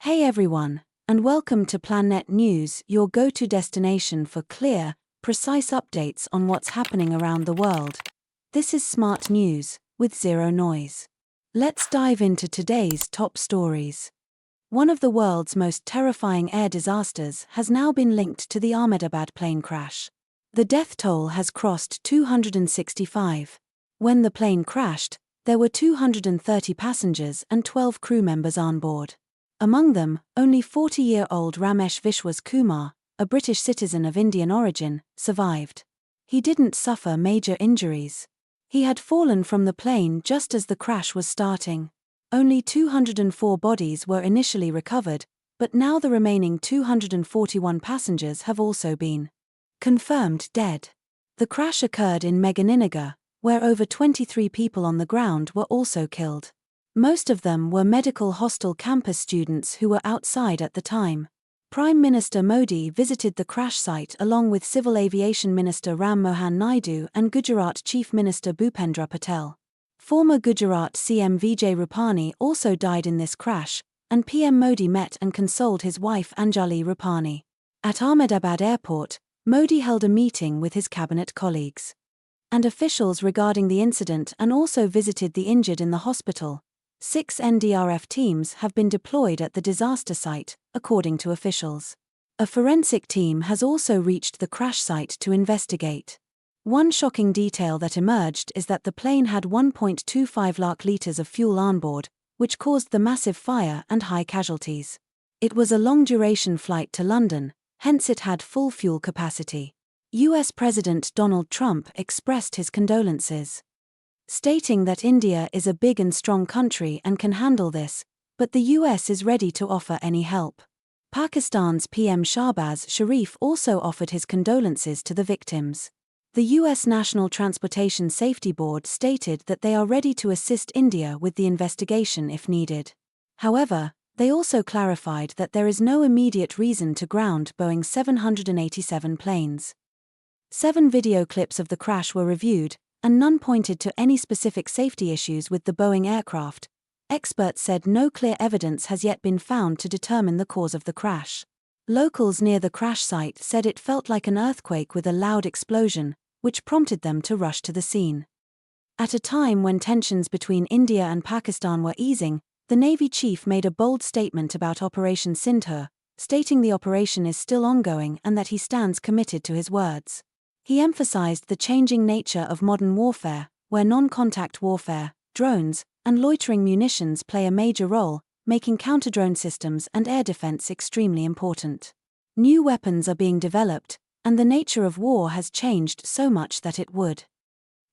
Hey everyone, and welcome to Planet News, your go-to destination for clear, precise updates on what's happening around the world. This is Smart News, with zero noise. Let's dive into today's top stories. One of the world's most terrifying air disasters has now been linked to the Ahmedabad plane crash. The death toll has crossed 265. When the plane crashed, there were 230 passengers and 12 crew members on board. Among them, only 40-year-old Ramesh Vishwas Kumar, a British citizen of Indian origin, survived. He didn't suffer major injuries. He had fallen from the plane just as the crash was starting. Only 204 bodies were initially recovered, but now the remaining 241 passengers have also been confirmed dead. The crash occurred in Meghaninagar, where over 23 people on the ground were also killed. Most of them were medical hostel campus students who were outside at the time. Prime Minister Modi visited the crash site along with Civil Aviation Minister Ram Mohan Naidu and Gujarat Chief Minister Bhupendra Patel. Former Gujarat CM Vijay Rupani also died in this crash, and PM Modi met and consoled his wife Anjali Rupani. At Ahmedabad Airport, Modi held a meeting with his cabinet colleagues and officials regarding the incident and also visited the injured in the hospital. 6 NDRF teams have been deployed at the disaster site, according to officials. A forensic team has also reached the crash site to investigate. One shocking detail that emerged is that the plane had 1.25 lakh litres of fuel on board, which caused the massive fire and high casualties. It was a long-duration flight to London, hence it had full fuel capacity. US President Donald Trump expressed his condolences, stating that India is a big and strong country and can handle this, but the US is ready to offer any help. Pakistan's PM Shahbaz Sharif also offered his condolences to the victims. The US National Transportation Safety Board stated that they are ready to assist India with the investigation if needed. However, they also clarified that there is no immediate reason to ground Boeing 787 planes. 7 video clips of the crash were reviewed, and none pointed to any specific safety issues with the Boeing aircraft. Experts said no clear evidence has yet been found to determine the cause of the crash. Locals near the crash site said it felt like an earthquake with a loud explosion, which prompted them to rush to the scene. At a time when tensions between India and Pakistan were easing, the Navy chief made a bold statement about Operation Sindhur, stating the operation is still ongoing and that he stands committed to his words. He emphasized the changing nature of modern warfare, where non-contact warfare, drones, and loitering munitions play a major role, making counter-drone systems and air defense extremely important. New weapons are being developed, and the nature of war has changed so much that it would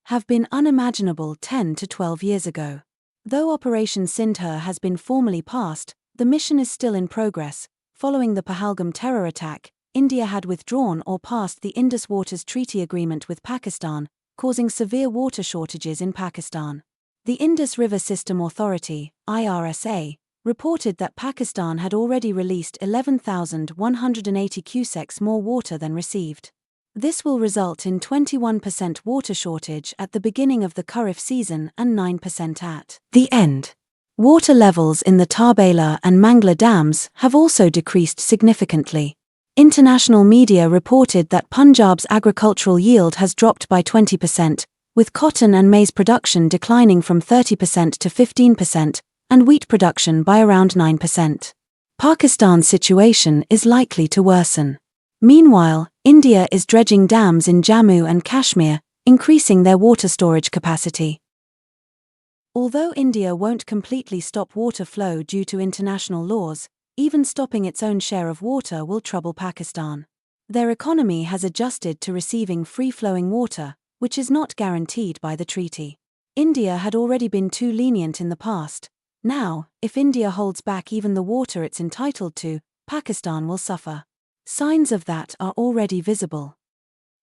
have been unimaginable 10 to 12 years ago. Though Operation Sindhur has been formally passed, the mission is still in progress. Following the Pahalgam terror attack, India had withdrawn or passed the Indus Waters Treaty Agreement with Pakistan, causing severe water shortages in Pakistan. The Indus River System Authority, IRSA, reported that Pakistan had already released 11,180 cusecs more water than received. This will result in 21% water shortage at the beginning of the Kharif season and 9% at the end. Water levels in the Tarbela and Mangla dams have also decreased significantly. International media reported that Punjab's agricultural yield has dropped by 20%, with cotton and maize production declining from 30% to 15%, and wheat production by around 9%. Pakistan's situation is likely to worsen. Meanwhile, India is dredging dams in Jammu and Kashmir, increasing their water storage capacity. Although India won't completely stop water flow due to international laws, even stopping its own share of water will trouble Pakistan. Their economy has adjusted to receiving free-flowing water, which is not guaranteed by the treaty. India had already been too lenient in the past. Now, if India holds back even the water it's entitled to, Pakistan will suffer. Signs of that are already visible.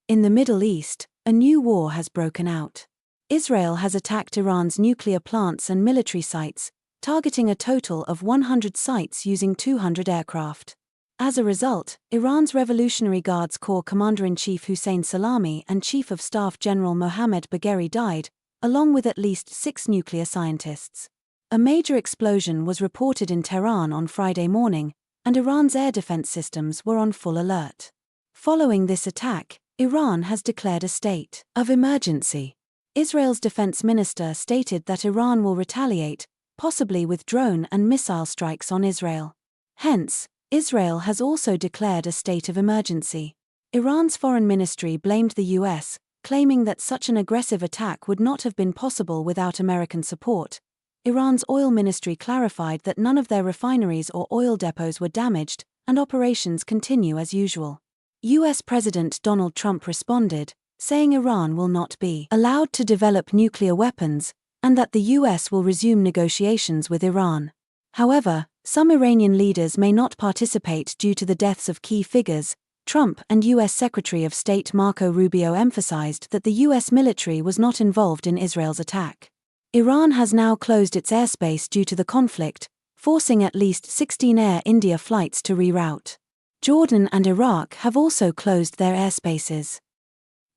In the Middle East, a new war has broken out. Israel has attacked Iran's nuclear plants and military sites, targeting a total of 100 sites using 200 aircraft. As a result, Iran's Revolutionary Guards Corps Commander-in-Chief Hussein Salami and Chief of Staff General Mohammad Bagheri died, along with at least 6 nuclear scientists. A major explosion was reported in Tehran on Friday morning, and Iran's air defense systems were on full alert. Following this attack, Iran has declared a state of emergency. Israel's defense minister stated that Iran will retaliate, possibly with drone and missile strikes on Israel. Hence, Israel has also declared a state of emergency. Iran's foreign ministry blamed the US, claiming that such an aggressive attack would not have been possible without American support. Iran's oil ministry clarified that none of their refineries or oil depots were damaged, and operations continue as usual. US President Donald Trump responded, saying Iran will not be allowed to develop nuclear weapons, and that the US will resume negotiations with Iran. However, some Iranian leaders may not participate due to the deaths of key figures. Trump and US Secretary of State Marco Rubio emphasized that the US military was not involved in Israel's attack. Iran has now closed its airspace due to the conflict, forcing at least 16 Air India flights to reroute. Jordan and Iraq have also closed their airspaces.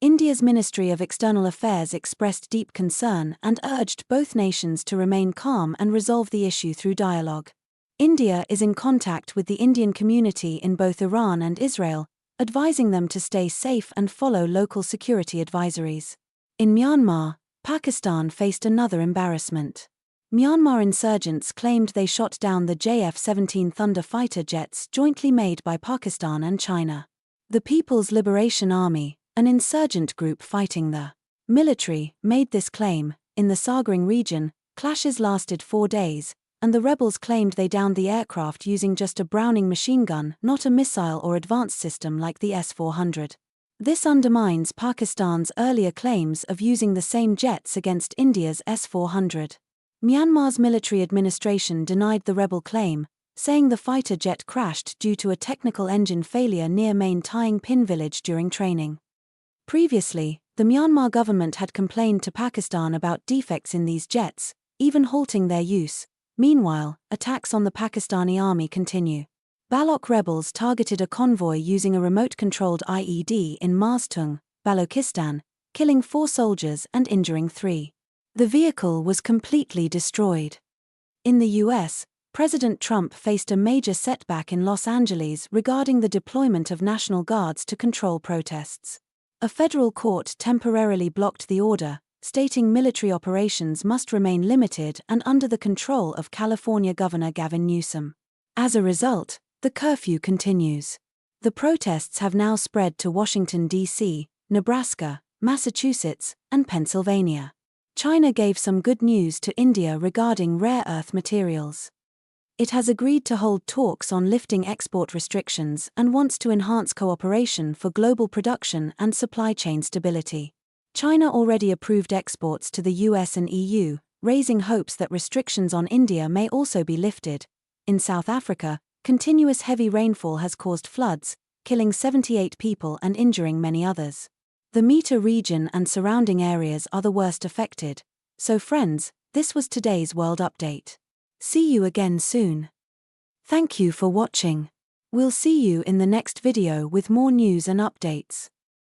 India's Ministry of External Affairs expressed deep concern and urged both nations to remain calm and resolve the issue through dialogue. India is in contact with the Indian community in both Iran and Israel, advising them to stay safe and follow local security advisories. In Myanmar, Pakistan faced another embarrassment. Myanmar insurgents claimed they shot down the JF-17 Thunder fighter jets jointly made by Pakistan and China. The People's Liberation Army, an insurgent group fighting the military, made this claim. In the Sagaing region, clashes lasted 4 days, and the rebels claimed they downed the aircraft using just a Browning machine gun, not a missile or advanced system like the S-400. This undermines Pakistan's earlier claims of using the same jets against India's S-400. Myanmar's military administration denied the rebel claim, saying the fighter jet crashed due to a technical engine failure near Main Taing Pin village during training. Previously, the Myanmar government had complained to Pakistan about defects in these jets, even halting their use. Meanwhile, attacks on the Pakistani army continue. Baloch rebels targeted a convoy using a remote-controlled IED in Mastung, Balochistan, killing 4 soldiers and injuring 3. The vehicle was completely destroyed. In the US, President Trump faced a major setback in Los Angeles regarding the deployment of National Guards to control protests. A federal court temporarily blocked the order, stating military operations must remain limited and under the control of California Governor Gavin Newsom. As a result, the curfew continues. The protests have now spread to Washington, D.C., Nebraska, Massachusetts, and Pennsylvania. China gave some good news to India regarding rare earth materials. It has agreed to hold talks on lifting export restrictions and wants to enhance cooperation for global production and supply chain stability. China already approved exports to the US and EU, raising hopes that restrictions on India may also be lifted. In South Africa, continuous heavy rainfall has caused floods, killing 78 people and injuring many others. The Meta region and surrounding areas are the worst affected. So friends, this was today's World Update. See you again soon. Thank you for watching. We'll see you in the next video with more news and updates.